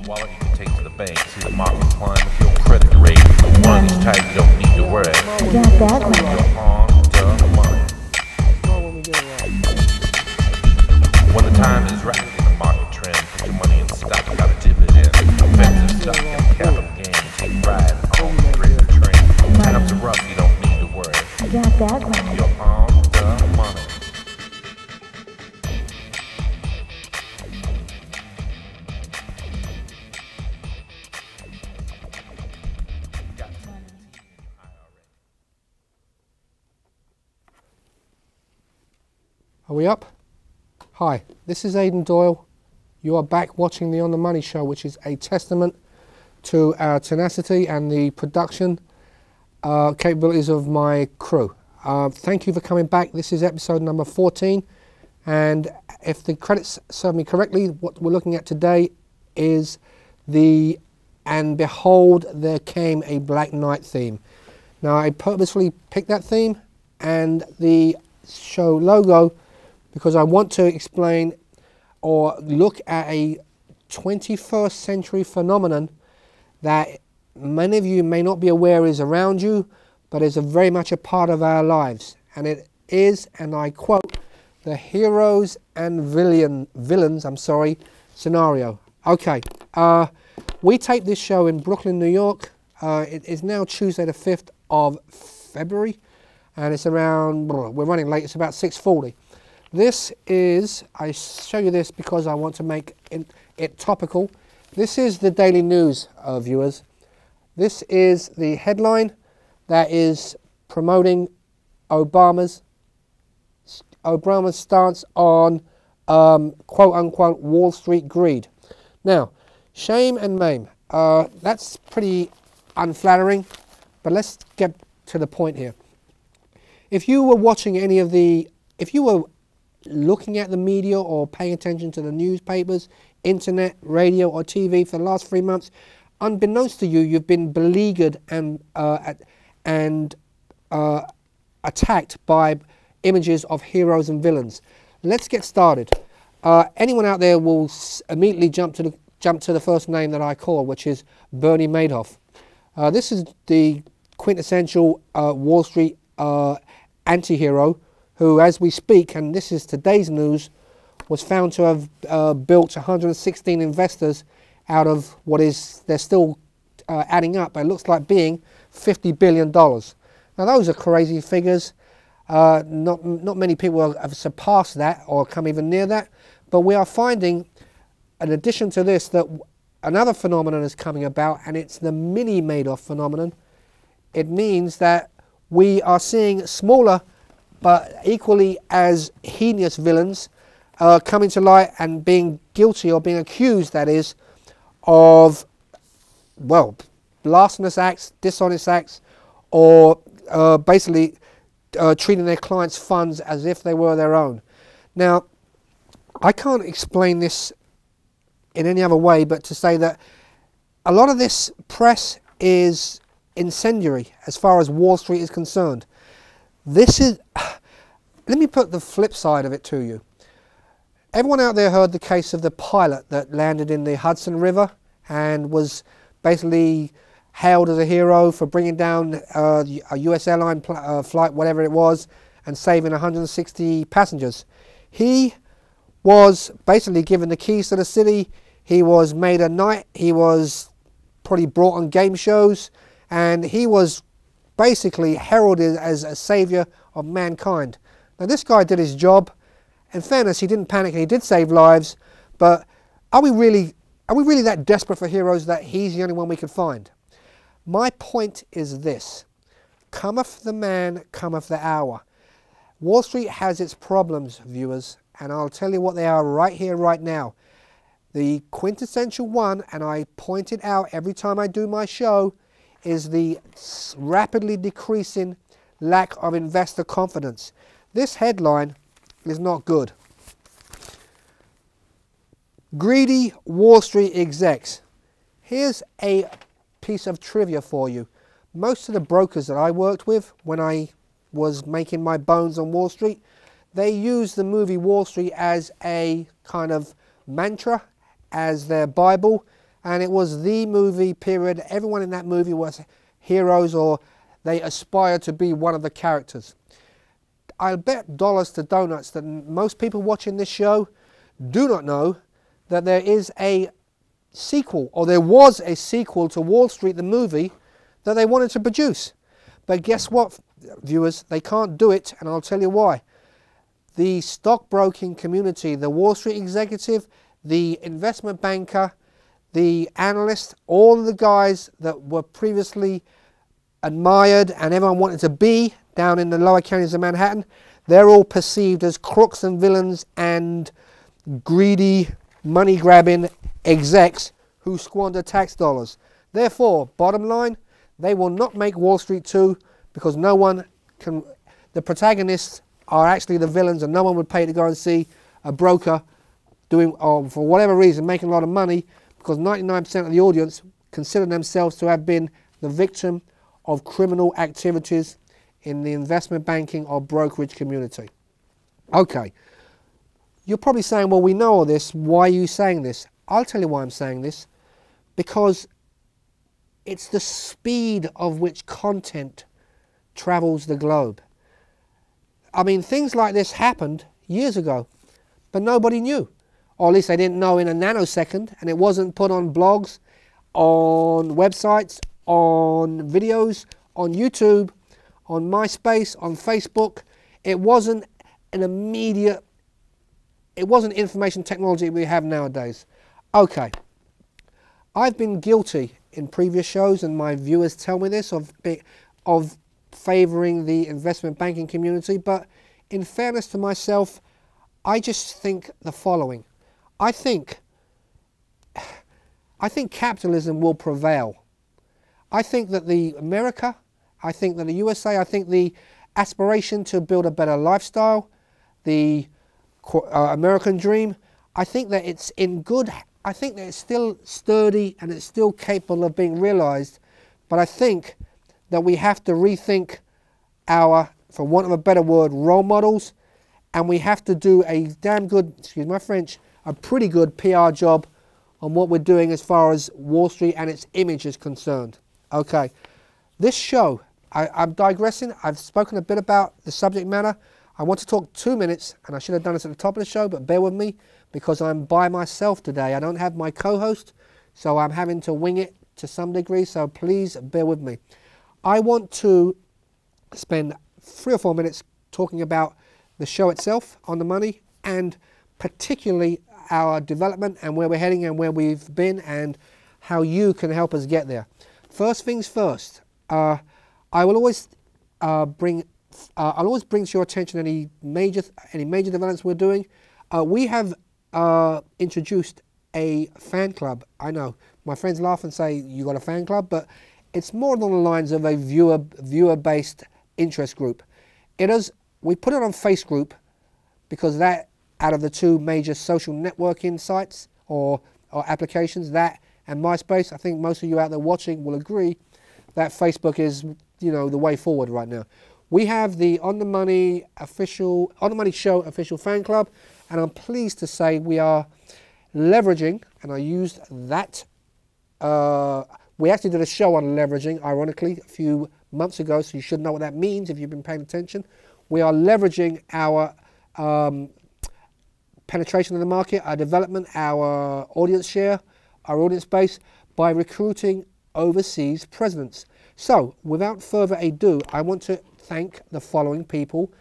wallet you can take to the bank. See the market climb with your credit rate. Money's tight, you don't need to worry. Got that You're on the money. When the time is right in the market trend, put your money in stock, you gotta dip it in. Offensive stock and capital gain. Take pride on the greater train. Times are rough, you don't need to worry. Got that money. You're on the money. Are we up? Hi, this is Aidan Doyle. You are back watching the On the Money Show, which is a testament to our tenacity and the production capabilities of my crew. Thank you for coming back. This is episode number 14, and if the credits serve me correctly, what we're looking at today is the "And Behold, There Came a Black Knight" theme. Now, I purposefully picked that theme and the show logo because I want to explain or look at a 21st century phenomenon that many of you may not be aware is around you, but is very much a part of our lives. And it is, and I quote, the heroes and villains scenario. Okay, we tape this show in Brooklyn, New York. It is now Tuesday the 5th of February, and it's around, we're running late, it's about 6:40. This is, I show you this because I want to make it topical. This is the Daily News, viewers. This is the headline that is promoting Obama's stance on quote-unquote Wall Street greed. Now, shame and maim. That's pretty unflattering, but let's get to the point here. If you were watching if you were looking at the media or paying attention to the newspapers, internet, radio or TV for the last 3 months, unbeknownst to you, you've been beleaguered and attacked by images of heroes and villains. Let's get started. Anyone out there will immediately jump to the first name that I call, which is Bernie Madoff. This is the quintessential Wall Street anti-hero who, as we speak, and this is today's news, was found to have built 116 investors out of what is, they're still adding up, but it looks like being $50 billion. Now those are crazy figures. Not many people have surpassed that or come even near that, but we are finding, in addition to this, that another phenomenon is coming about, and it's the mini Madoff phenomenon. It means that we are seeing smaller but equally as heinous villains coming to light and being guilty, or being accused, that is, of, well, blasphemous acts, dishonest acts, or basically treating their clients' funds as if they were their own. Now, I can't explain this in any other way but to say that a lot of this press is incendiary as far as Wall Street is concerned. This is, let me put the flip side of it to you. Everyone out there heard the case of the pilot that landed in the Hudson River and was basically hailed as a hero for bringing down a US airline flight, whatever it was, and saving 160 passengers. He was basically given the keys to the city. He was made a knight. He was probably brought on game shows, and he was basically heralded as a savior of mankind. Now this guy did his job. In fairness, he didn't panic and he did save lives, but are we really that desperate for heroes that he's the only one we could find? My point is this: cometh the man, cometh the hour. Wall Street has its problems, viewers, and I'll tell you what they are right here, right now. The quintessential one, and I point it out every time I do my show, is the rapidly decreasing lack of investor confidence. This headline is not good. Greedy Wall Street execs. Here's a piece of trivia for you. Most of the brokers that I worked with when I was making my bones on Wall Street, they used the movie Wall Street as a kind of mantra, as their Bible, and it was the movie, period. Everyone in that movie was heroes, or they aspired to be one of the characters. I'll bet dollars to donuts that most people watching this show do not know that there is a sequel, or there was a sequel to Wall Street, the movie, that they wanted to produce. But guess what, viewers? They can't do it, and I'll tell you why. The stockbroking community, the Wall Street executive, the investment banker, the analyst, all the guys that were previously admired and everyone wanted to be down in the lower counties of Manhattan, they're all perceived as crooks and villains and greedy, money-grabbing execs who squander tax dollars. Therefore, bottom line, they will not make Wall Street 2 because no one can, the protagonists are actually the villains, and no one would pay to go and see a broker doing, or for whatever reason, making a lot of money, because 99% of the audience consider themselves to have been the victim of criminal activities in the investment banking or brokerage community. Okay, you're probably saying, well, we know all this, why are you saying this? I'll tell you why I'm saying this. Because it's the speed of which content travels the globe. I mean, things like this happened years ago, but nobody knew. Or at least they didn't know in a nanosecond, and it wasn't put on blogs, on websites, on videos, on YouTube, on MySpace, on Facebook. It wasn't an immediate, it wasn't information technology we have nowadays. Okay, I've been guilty in previous shows, and my viewers tell me this, of favouring the investment banking community, but in fairness to myself, I just think the following. I think capitalism will prevail. I think that I think that the USA, I think the aspiration to build a better lifestyle, the American dream, I think that it's in good, I think that it's still sturdy and it's still capable of being realised, but I think that we have to rethink our, for want of a better word, role models, and we have to do a damn good, excuse my French, a pretty good PR job on what we're doing as far as Wall Street and its image is concerned. Okay, this show, I'm digressing. I've spoken a bit about the subject matter. I want to talk 2 minutes, and I should have done this at the top of the show, but bear with me because I'm by myself today. I don't have my co-host, so I'm having to wing it to some degree, so please bear with me. I want to spend 3 or 4 minutes talking about the show itself, On the Money, and particularly our development and where we're heading and where we've been and how you can help us get there. First things first, I will always bring to your attention any major developments we're doing. We have introduced a fan club. I know my friends laugh and say you got a fan club, but it's more along the lines of a viewer-based interest group. We put it on Facebook because that, out of the 2 major social networking sites or applications, that and MySpace, I think most of you out there watching will agree that Facebook is, you know, the way forward right now. We have the On the Money Show official fan club, and I'm pleased to say we are leveraging, and I used that. We actually did a show on leveraging, ironically, a few months ago, so you should know what that means if you've been paying attention. We are leveraging our penetration of the market, our development, our audience share, our audience base by recruiting overseas presidents. So, without further ado, I want to thank the following people